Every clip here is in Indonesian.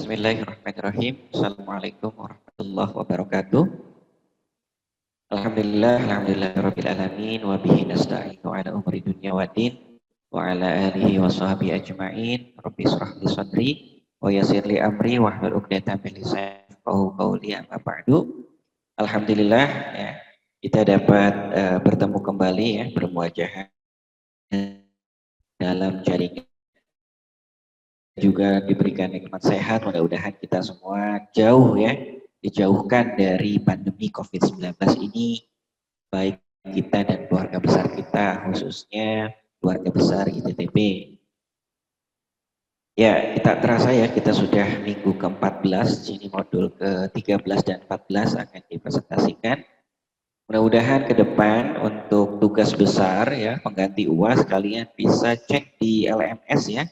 Bismillahirrahmanirrahim. Assalamualaikum warahmatullahi wabarakatuh. Alhamdulillahirabbil alamin wa bihi nasta'inu ala umuri dunya waddin wa ala alihi wa sahbihi ajma'in. Rabbi shrah li sadri wa yassir li amri wahlul 'uqdatam min lisani yafqahu qawli amma ba'du. Alhamdulillah ya, kita dapat bertemu kembali ya, bermuajah dalam jaringan, juga diberikan nikmat sehat. Mudah-mudahan kita semua jauh ya, dijauhkan dari pandemi COVID-19 ini, baik kita dan keluarga besar kita, khususnya keluarga besar ITTP. Ya, kita terasa ya, kita sudah minggu ke-14, ini modul ke-13 dan 14 akan dipresentasikan. Mudah-mudahan ke depan untuk tugas besar ya, pengganti UAS, kalian bisa cek di LMS ya,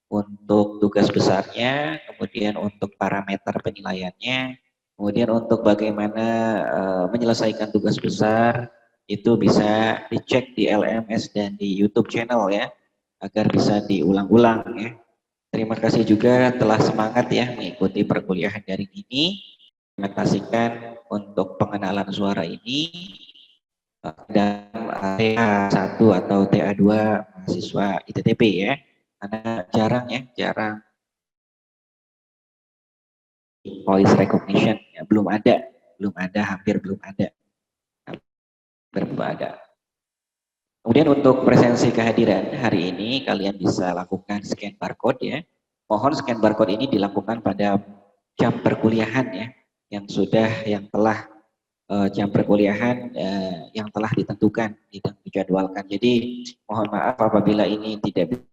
untuk tugas besarnya, kemudian untuk parameter penilaiannya, kemudian untuk bagaimana menyelesaikan tugas besar, itu bisa dicek di LMS dan di YouTube channel ya, agar bisa diulang-ulang ya. Terima kasih juga telah semangat ya mengikuti perkuliahan daring ini. Implementasikan untuk pengenalan suara ini dalam TA1 atau TA2 mahasiswa ITTP ya. Karena jarang voice recognition ya, belum ada, hampir belum ada. Kemudian untuk presensi kehadiran hari ini kalian bisa lakukan scan barcode ya. Mohon scan barcode ini dilakukan pada jam perkuliahan ya, yang telah jam perkuliahan yang telah ditentukan, tidak dijadwalkan. Jadi mohon maaf apabila ini tidak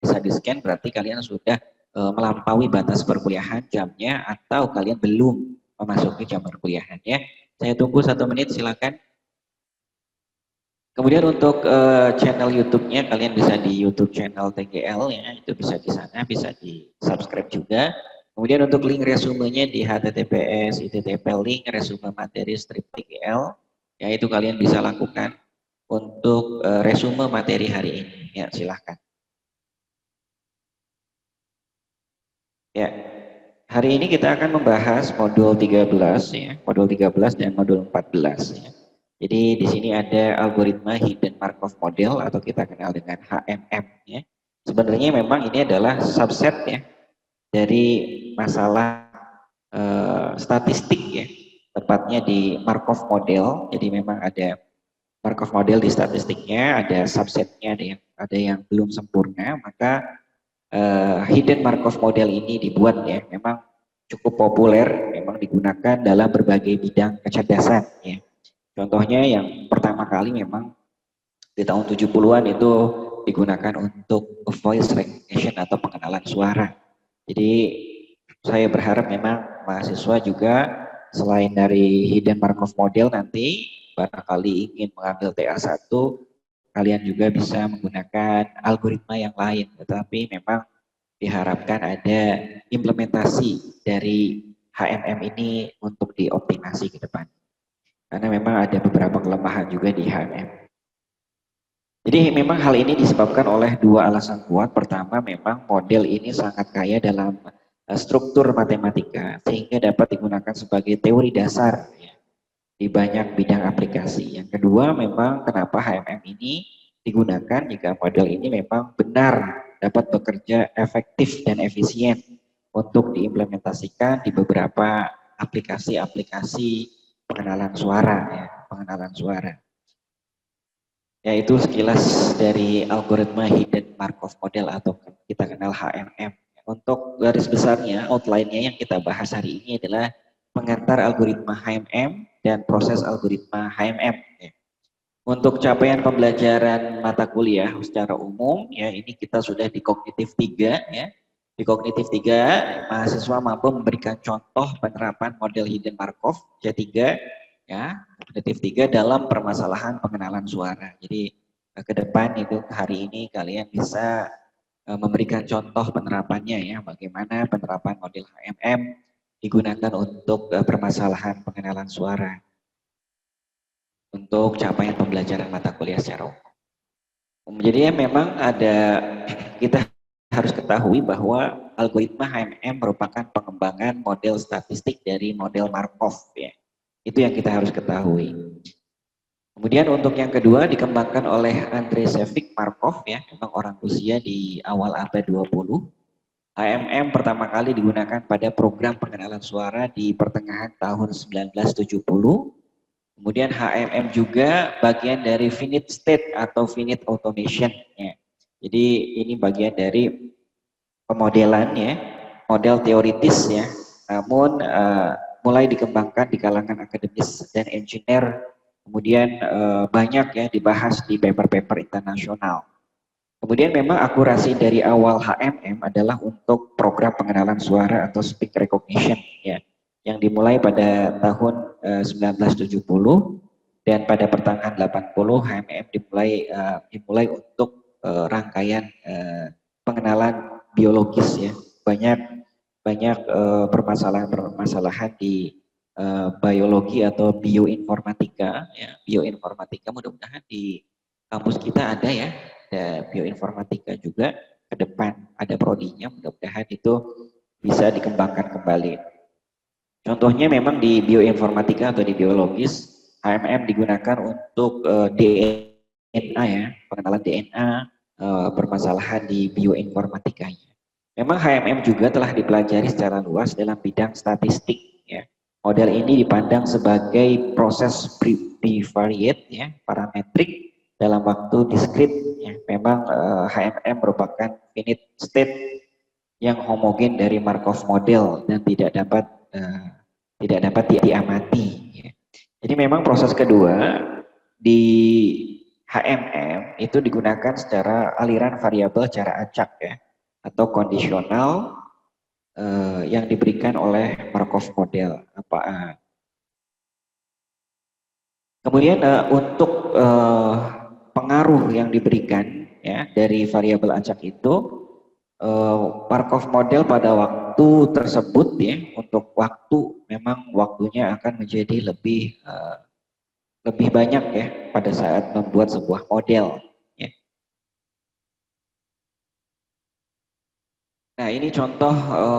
bisa di-scan, berarti kalian sudah melampaui batas perkuliahan jamnya, atau kalian belum memasuki jam perkuliahan ya. Saya tunggu 1 menit, silakan. Kemudian untuk channel YouTube-nya, kalian bisa di YouTube channel TGL ya, itu bisa di sana, bisa di subscribe juga. Kemudian untuk link resumenya di https ittp link resume materi strip TGL ya, itu kalian bisa lakukan untuk resume materi hari ini ya, silahkan. Ya, hari ini kita akan membahas modul 13 ya, modul 13 dan modul 14 ya. Jadi di sini ada algoritma hidden Markov model atau kita kenal dengan HMM ya. Sebenarnya memang ini adalah subset ya dari masalah statistik ya, tepatnya di Markov model. Jadi memang ada Markov model di statistiknya, ada subsetnya, ada yang belum sempurna, maka hidden Markov model ini dibuat ya, memang cukup populer, memang digunakan dalam berbagai bidang kecerdasan ya. Contohnya yang pertama kali memang di tahun 70-an itu digunakan untuk voice recognition atau pengenalan suara. Jadi saya berharap memang mahasiswa juga selain dari hidden Markov model, nanti barangkali ingin mengambil TA1, kalian juga bisa menggunakan algoritma yang lain, tetapi memang diharapkan ada implementasi dari HMM ini untuk dioptimasi ke depan. Karena memang ada beberapa kelemahan juga di HMM. Jadi memang hal ini disebabkan oleh dua alasan kuat. Pertama, memang model ini sangat kaya dalam struktur matematika, sehingga dapat digunakan sebagai teori dasar ya, di banyak bidang aplikasi. Yang kedua, memang kenapa HMM ini digunakan jika model ini memang benar dapat bekerja efektif dan efisien untuk diimplementasikan di beberapa aplikasi-aplikasi pengenalan suara ya, pengenalan suara. Yaitu sekilas dari algoritma hidden Markov model atau kita kenal HMM. Untuk garis besarnya, outline-nya yang kita bahas hari ini adalah pengantar algoritma HMM dan proses algoritma HMM. Untuk capaian pembelajaran mata kuliah secara umum ya, ini kita sudah di kognitif 3 ya. Di kognitif 3 mahasiswa mampu memberikan contoh penerapan model hidden Markov C3 ya, kognitif 3 dalam permasalahan pengenalan suara. Jadi ke depan itu hari ini kalian bisa memberikan contoh penerapannya ya, bagaimana penerapan model HMM digunakan untuk permasalahan pengenalan suara untuk capaian pembelajaran mata kuliah secara umum. Jadi memang ada, kita harus ketahui bahwa algoritma HMM merupakan pengembangan model statistik dari model Markov ya. Itu yang kita harus ketahui. Kemudian untuk yang kedua dikembangkan oleh Andrei Shevik Markov ya, memang orang Rusia di awal abad 20. HMM pertama kali digunakan pada program pengenalan suara di pertengahan tahun 1970. Kemudian HMM juga bagian dari finite state atau finite automation ya. Jadi ini bagian dari pemodelan ya, model teoritis ya. Namun mulai dikembangkan di kalangan akademis dan engineer. Kemudian banyak ya dibahas di paper-paper internasional. Kemudian memang akurasi dari awal HMM adalah untuk program pengenalan suara atau speech recognition ya, yang dimulai pada tahun 1970 dan pada pertengahan 80 HMM dimulai untuk rangkaian pengenalan biologis ya. Banyak permasalahan-permasalahan di biologi atau bioinformatika ya. Bioinformatika mudah-mudahan di kampus kita ada ya. Ada bioinformatika juga ke depan ada prodinya, mudah-mudahan itu bisa dikembangkan kembali. Contohnya memang di bioinformatika atau di biologis HMM digunakan untuk DNA ya, pengenalan DNA, permasalahan di bioinformatikanya. Memang HMM juga telah dipelajari secara luas dalam bidang statistik ya. Model ini dipandang sebagai proses bivariate ya, parametrik dalam waktu diskrit ya. Memang HMM merupakan finite state yang homogen dari Markov model dan tidak dapat diamati ya. Jadi memang proses kedua di HMM itu digunakan secara aliran variabel cara acak ya, atau kondisional yang diberikan oleh Markov model. Kemudian untuk pengaruh yang diberikan ya dari variabel acak itu, Markov model pada waktu tersebut ya, untuk waktu memang waktunya akan menjadi lebih banyak ya pada saat membuat sebuah model ya. Nah ini contoh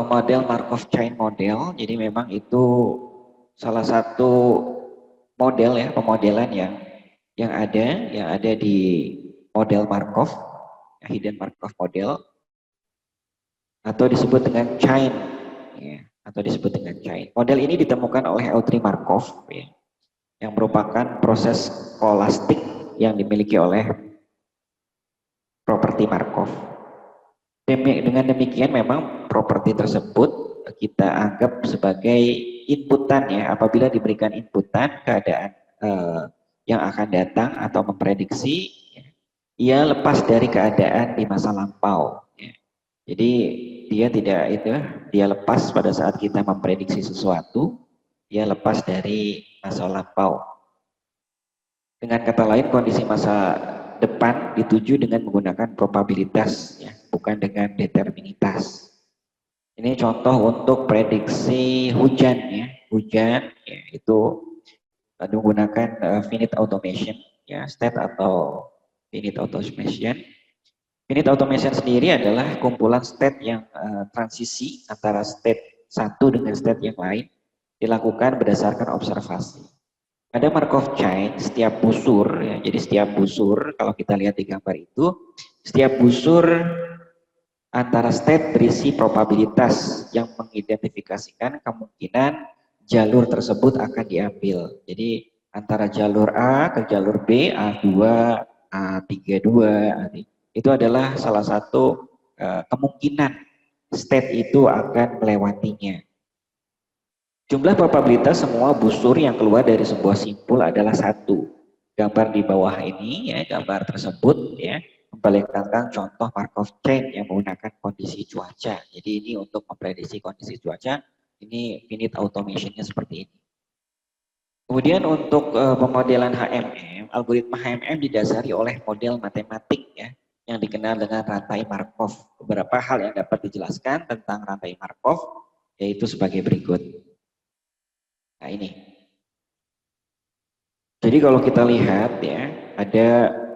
model Markov chain model. Jadi memang itu salah satu model ya, pemodelan yang ada di model Markov, hidden Markov model, atau disebut dengan chain ya, Model ini ditemukan oleh Audrey Markov ya, yang merupakan proses skolastik yang dimiliki oleh properti Markov. Dengan demikian memang properti tersebut kita anggap sebagai inputan ya, apabila diberikan inputan keadaan yang akan datang atau memprediksi ya, ia lepas dari keadaan di masa lampau ya. Jadi dia lepas pada saat kita memprediksi sesuatu, dia lepas dari masa lampau. Dengan kata lain, kondisi masa depan dituju dengan menggunakan probabilitas ya, bukan dengan determinitas. Ini contoh untuk prediksi hujan ya. Hujan ya, itu menggunakan finite automation ya, state atau finite automation. Finite automation sendiri adalah kumpulan state yang transisi antara state satu dengan state yang lain dilakukan berdasarkan observasi. Pada Markov chain, setiap busur ya, jadi setiap busur kalau kita lihat di gambar itu, setiap busur antara state berisi probabilitas yang mengidentifikasikan kemungkinan jalur tersebut akan diambil. Jadi antara jalur A ke jalur B, A2, A32, itu adalah salah satu kemungkinan state itu akan melewatinya. Jumlah probabilitas semua busur yang keluar dari sebuah simpul adalah 1. Gambar di bawah ini ya, gambar tersebut ya, memperlihatkan contoh Markov chain yang menggunakan kondisi cuaca. Jadi ini untuk memprediksi kondisi cuaca, ini finite automation-nya seperti ini. Kemudian untuk pemodelan HMM, algoritma HMM didasari oleh model matematik ya, yang dikenal dengan rantai Markov. Beberapa hal yang dapat dijelaskan tentang rantai Markov yaitu sebagai berikut. Nah ini. Jadi kalau kita lihat ya, ada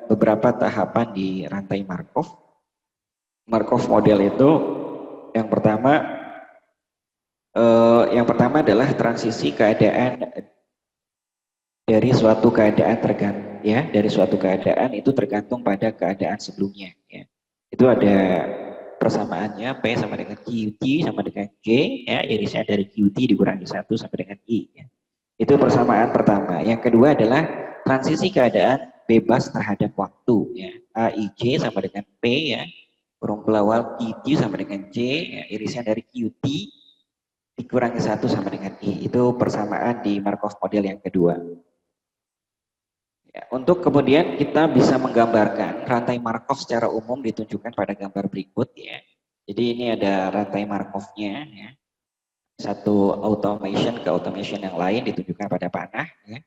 beberapa tahapan di rantai Markov. Markov model itu Yang pertama adalah transisi keadaan dari suatu keadaan dari suatu keadaan itu tergantung pada keadaan sebelumnya. Ya. Itu ada persamaannya P sama dengan QT sama dengan J, ya, irisnya dari QT dikurangi 1 sama dengan I. Ya. Itu persamaan pertama. Yang kedua adalah transisi keadaan bebas terhadap waktu. Ya. AIJ sama dengan P, ya, kurung pelawal QT sama dengan J, ya, irisnya dari QT dikurangi 1 sama dengan I. Itu persamaan di Markov model yang kedua. Ya, untuk kemudian kita bisa menggambarkan rantai Markov secara umum ditunjukkan pada gambar berikut, ya. Jadi ini ada rantai Markovnya, ya. Satu automation ke automation yang lain ditunjukkan pada panah, ya.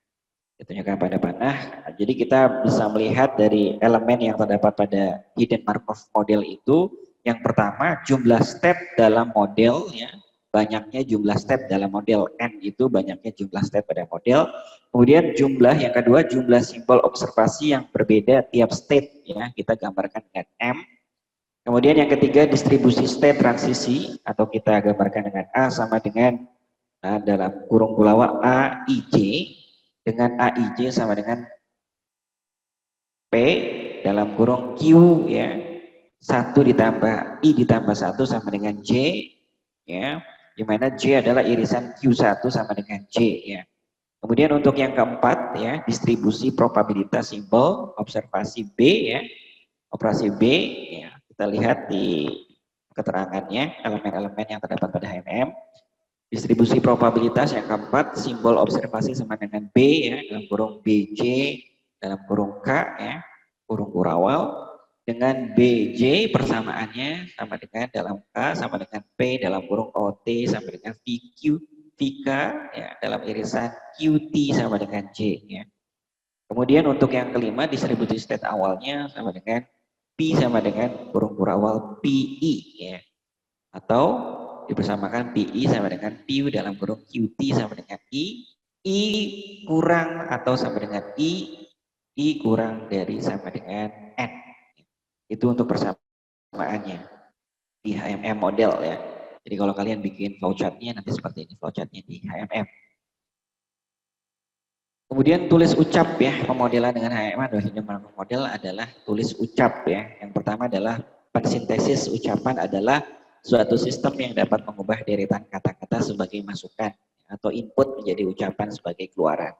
Ditunjukkan pada panah. Jadi kita bisa melihat dari elemen yang terdapat pada hidden Markov model itu, yang pertama jumlah step dalam model, ya. Banyaknya jumlah step dalam model N itu banyaknya jumlah step pada model. Kemudian jumlah yang kedua jumlah simbol observasi yang berbeda tiap state, ya, kita gambarkan dengan M. Kemudian yang ketiga distribusi state transisi atau kita gambarkan dengan A sama dengan dalam kurung pelawak AIJ, dengan AIJ sama dengan P dalam kurung Q, ya, 1 ditambah I ditambah 1 sama dengan J, ya, di mana J adalah irisan Q1 sama dengan J, ya. Kemudian untuk yang keempat, ya, distribusi probabilitas simbol observasi B, ya, operasi B, ya, kita lihat di keterangannya elemen-elemen yang terdapat pada HMM. Distribusi probabilitas yang keempat, simbol observasi sama dengan B, ya, dalam kurung BJ dalam kurung K, ya, kurung kurawal, dengan BJ persamaannya sama dengan dalam K sama dengan P dalam kurung OT sama dengan VQ, VK, ya, dalam irisan QT sama dengan J, ya. Kemudian untuk yang kelima distribusi state awalnya sama dengan P sama dengan kurung kurawal PI, ya, atau dipersamakan PI sama dengan PU dalam kurung QT sama dengan I kurang atau sama dengan I kurang dari sama dengan N. Itu untuk persamaannya di HMM model, ya. Jadi kalau kalian bikin flowchartnya nanti seperti ini flowchartnya di HMM. Kemudian tulis ucap, ya, pemodelan dengan HMM atau hidden Markov model adalah tulis ucap, ya. Yang pertama adalah pensintesis ucapan adalah suatu sistem yang dapat mengubah deretan kata-kata sebagai masukan atau input menjadi ucapan sebagai keluaran.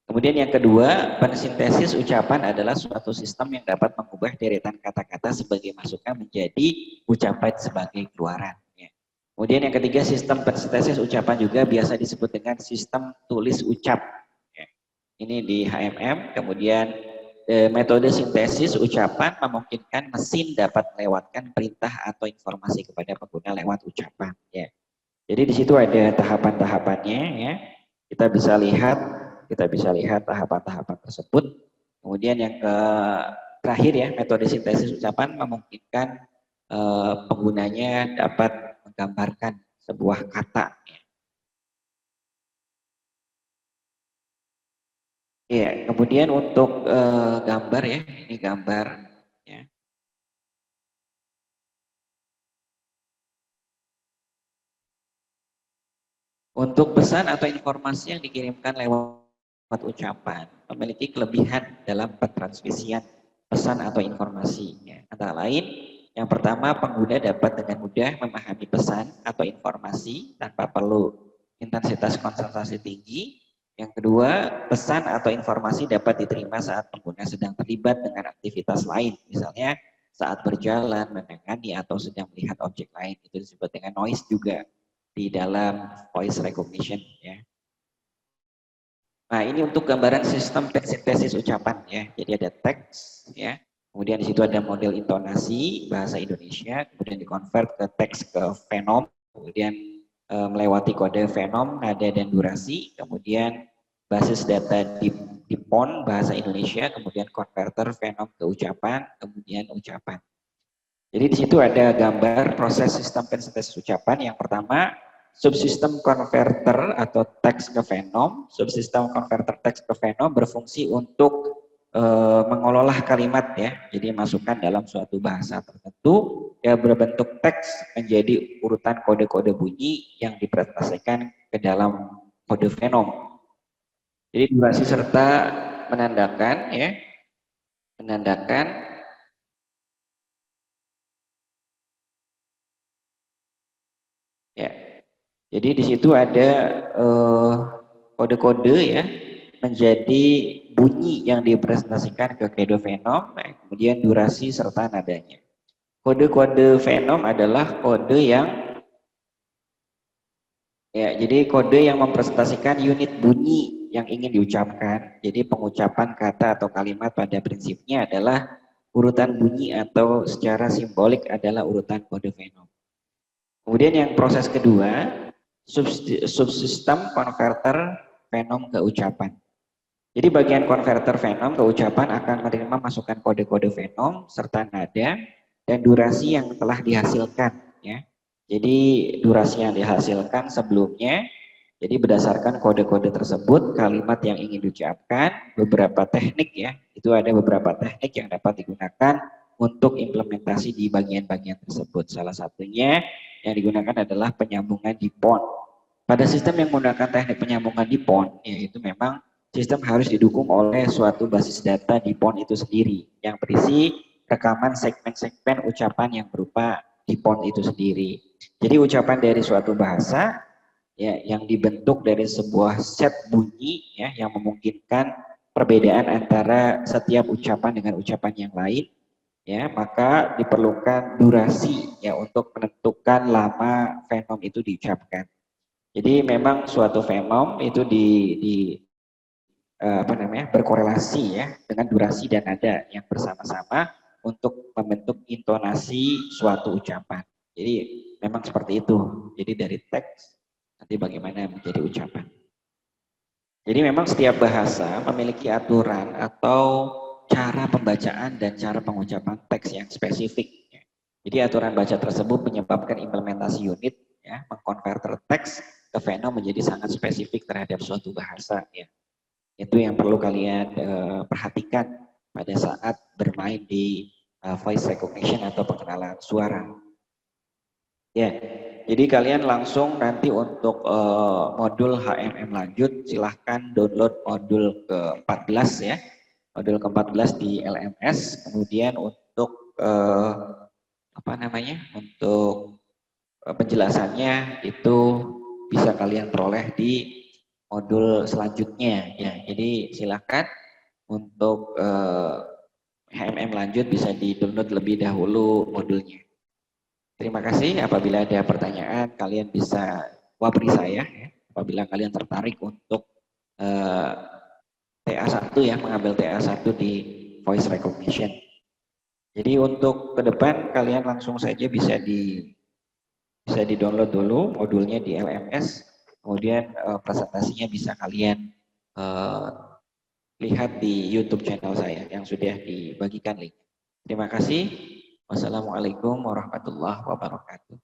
Kemudian yang kedua, pensintesis ucapan adalah suatu sistem yang dapat mengubah deretan kata-kata sebagai masukan menjadi ucapan sebagai keluaran. Ya. Kemudian yang ketiga, sistem pensintesis ucapan juga biasa disebut dengan sistem tulis ucap. Ya. Ini di HMM. Kemudian metode sintesis ucapan memungkinkan mesin dapat melewatkan perintah atau informasi kepada pengguna lewat ucapan. Ya. Jadi di situ ada tahapan-tahapannya, ya. Kita bisa lihat tahapan-tahapan tersebut. Kemudian yang terakhir, ya, metode sintesis ucapan memungkinkan penggunanya dapat menggambarkan sebuah kata. Ya, kemudian untuk gambar, ya, ini gambar, ya. Untuk pesan atau informasi yang dikirimkan lewat ucapan memiliki kelebihan dalam pentransmisian pesan atau informasi. Ya. Antara lain, yang pertama, pengguna dapat dengan mudah memahami pesan atau informasi tanpa perlu intensitas konsentrasi tinggi. Yang kedua, pesan atau informasi dapat diterima saat pengguna sedang terlibat dengan aktivitas lain, misalnya saat berjalan, menangani, atau sedang melihat objek lain. Itu disebut dengan noise juga di dalam voice recognition, ya. Nah, ini untuk gambaran sistem sintesis ucapan, ya. Jadi ada teks, ya. Kemudian di situ ada model intonasi bahasa Indonesia, kemudian dikonvert ke teks ke fenom, kemudian melewati kode fenom, nada dan durasi, kemudian basis data di PON bahasa Indonesia, kemudian konverter fenom ke ucapan, kemudian ucapan. Jadi di situ ada gambar proses sistem sintesis ucapan. Yang pertama, subsistem converter atau teks ke fenom. Subsistem converter teks ke fenom berfungsi untuk mengolah kalimat ya, jadi masukkan dalam suatu bahasa tertentu ya berbentuk teks menjadi urutan kode-kode bunyi yang dipresentasikan ke dalam kode fenom. Jadi durasi serta menandakan ya, menandakan ya. Jadi di situ ada kode-kode ya menjadi bunyi yang dipresentasikan ke kode fenom, kemudian durasi serta nadanya. Kode-kode fenom adalah kode yang ya, jadi kode yang mempresentasikan unit bunyi yang ingin diucapkan. Jadi pengucapan kata atau kalimat pada prinsipnya adalah urutan bunyi atau secara simbolik adalah urutan kode fenom. Kemudian yang proses kedua, subsistem konverter fenom ke ucapan. Jadi bagian konverter fenom ke ucapan akan menerima masukan kode-kode fenom serta nada dan durasi yang telah dihasilkan ya. Jadi durasi yang dihasilkan sebelumnya, jadi berdasarkan kode-kode tersebut kalimat yang ingin diucapkan, beberapa teknik ya, itu ada beberapa teknik yang dapat digunakan untuk implementasi di bagian-bagian tersebut. Salah satunya yang digunakan adalah penyambungan dipon. Pada sistem yang menggunakan teknik penyambungan dipon, yaitu memang sistem harus didukung oleh suatu basis data dipon itu sendiri yang berisi rekaman segmen-segmen ucapan yang berupa dipon itu sendiri. Jadi ucapan dari suatu bahasa ya yang dibentuk dari sebuah set bunyi ya yang memungkinkan perbedaan antara setiap ucapan dengan ucapan yang lain ya, maka diperlukan durasi ya untuk menentukan lama fenom itu diucapkan. Jadi memang suatu fenom itu berkorelasi ya dengan durasi dan nada yang bersama-sama untuk membentuk intonasi suatu ucapan. Jadi memang seperti itu. Jadi dari teks nanti bagaimana menjadi ucapan. Jadi memang setiap bahasa memiliki aturan atau cara pembacaan dan cara pengucapan teks yang spesifik. Jadi aturan baca tersebut menyebabkan implementasi unit ya mengkonverter teks ke fenom menjadi sangat spesifik terhadap suatu bahasa ya. Itu yang perlu kalian perhatikan pada saat bermain di voice recognition atau pengenalan suara. Ya, jadi kalian langsung nanti untuk modul HMM lanjut silahkan download modul ke-14 ya. Modul ke-14 di LMS. Kemudian untuk untuk penjelasannya itu bisa kalian peroleh di modul selanjutnya ya. Jadi silakan untuk HMM lanjut bisa di-download lebih dahulu modulnya. Terima kasih. Apabila ada pertanyaan kalian bisa wabri saya ya. Apabila kalian tertarik untuk TA1 ya, mengambil TA1 di voice recognition. Jadi untuk ke depan kalian langsung saja bisa di-download dulu modulnya di LMS. Kemudian presentasinya bisa kalian lihat di YouTube channel saya yang sudah dibagikan link. Terima kasih. Wassalamualaikum warahmatullahi wabarakatuh.